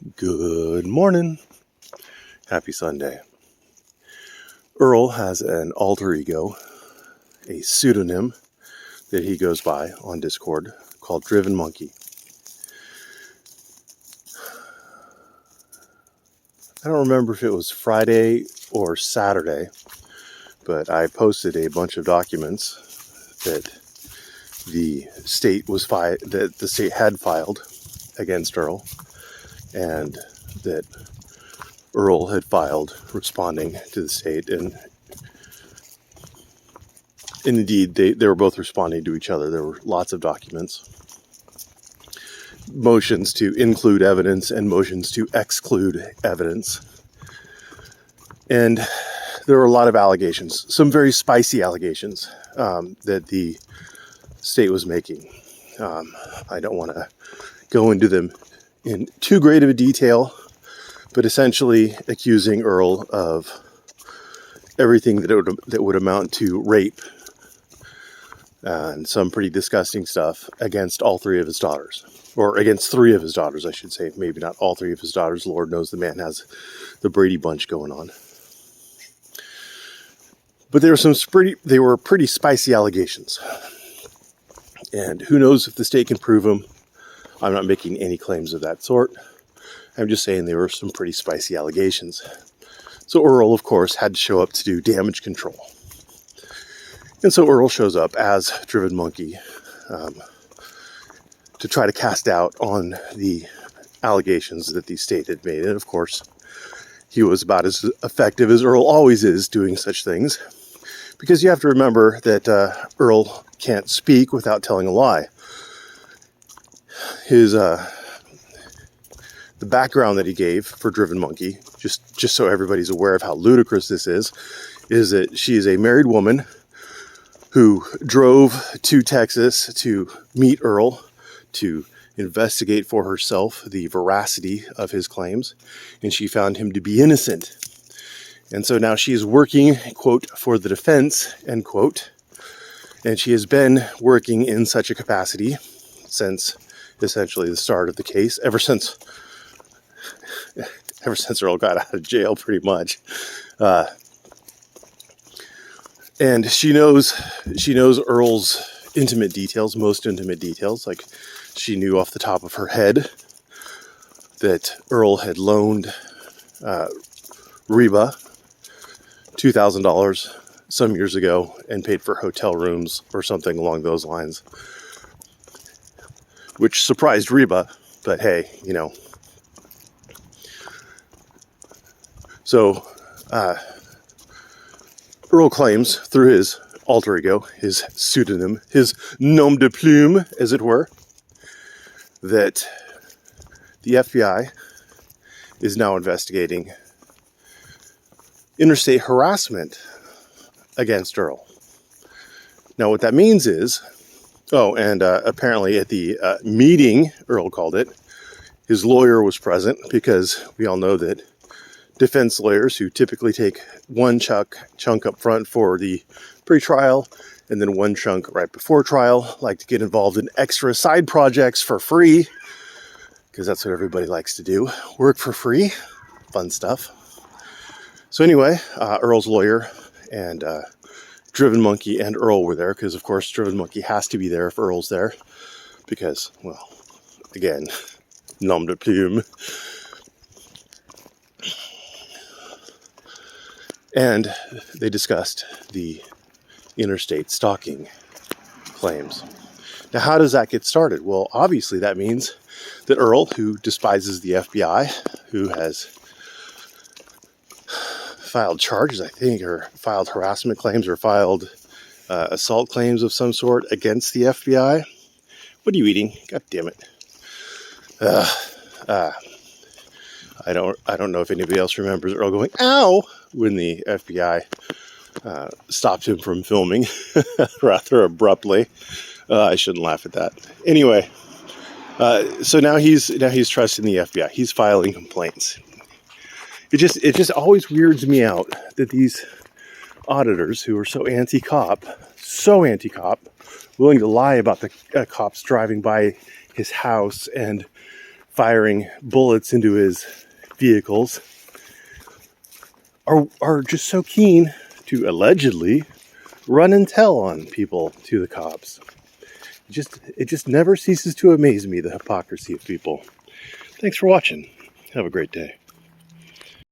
Good morning. Happy Sunday. Earl has an alter ego, a pseudonym that he goes by on Discord called Driven Monkey. I don't remember if it was Friday or Saturday, but I posted a bunch of documents that the state had filed against Earl, and that Earl had filed responding to the state, and indeed they were both responding to each other. There were lots of documents, motions to include evidence and motions to exclude evidence, and there were a lot of allegations, some very spicy allegations that the state was making. I don't want to go into them in too great of a detail, but essentially accusing Earl of everything that would amount to rape and some pretty disgusting stuff against all three of his daughters, or against three of his daughters, I should say. Maybe not all three of his daughters. Lord knows the man has the Brady Bunch going on. But they were pretty spicy allegations, and who knows if the state can prove them. I'm not making any claims of that sort. I'm just saying there were some pretty spicy allegations. So Earl, of course, had to show up to do damage control. And so Earl shows up as Driven Monkey to try to cast doubt on the allegations that the state had made. And of course, he was about as effective as Earl always is doing such things. Because you have to remember that Earl can't speak without telling a lie. The background that he gave for Driven Monkey, just so everybody's aware of how ludicrous this is that she is a married woman who drove to Texas to meet Earl to investigate for herself the veracity of his claims, and she found him to be innocent. And so now she is working, quote, for the defense, end quote, and she has been working in such a capacity since essentially the start of the case, ever since Earl got out of jail, pretty much. And she knows Earl's intimate details, most intimate details. Like, she knew off the top of her head that Earl had loaned Reba $2,000 some years ago and paid for hotel rooms or something along those lines, which surprised Reba, but hey, you know. So Earl claims through his alter ego, his pseudonym, his nom de plume, as it were, that the FBI is now investigating interstate harassment against Earl. Now, what that means is, apparently at the meeting, Earl called it, his lawyer was present, because we all know that defense lawyers, who typically take one chunk up front for the pre-trial and then one chunk right before trial, like to get involved in extra side projects for free, because that's what everybody likes to do. Work for free. Fun stuff. So anyway, Earl's lawyer and Driven Monkey and Earl were there, because of course Driven Monkey has to be there if Earl's there, because, well, again, nom de plume. And they discussed the interstate stalking claims. Now, how does that get started? Well, obviously that means that Earl, who despises the FBI, who has filed charges, I think, or filed harassment claims, or filed assault claims of some sort against the FBI. What are you eating? God damn it. I don't know if anybody else remembers Earl going, ow, when the FBI stopped him from filming rather abruptly. I shouldn't laugh at that. Anyway, so now he's trusting the FBI. He's filing complaints. It just always weirds me out that these auditors who are so anti-cop, willing to lie about the cops driving by his house and firing bullets into his vehicles are just so keen to allegedly run and tell on people to the cops. It just never ceases to amaze me, the hypocrisy of people. Thanks for watching. Have a great day.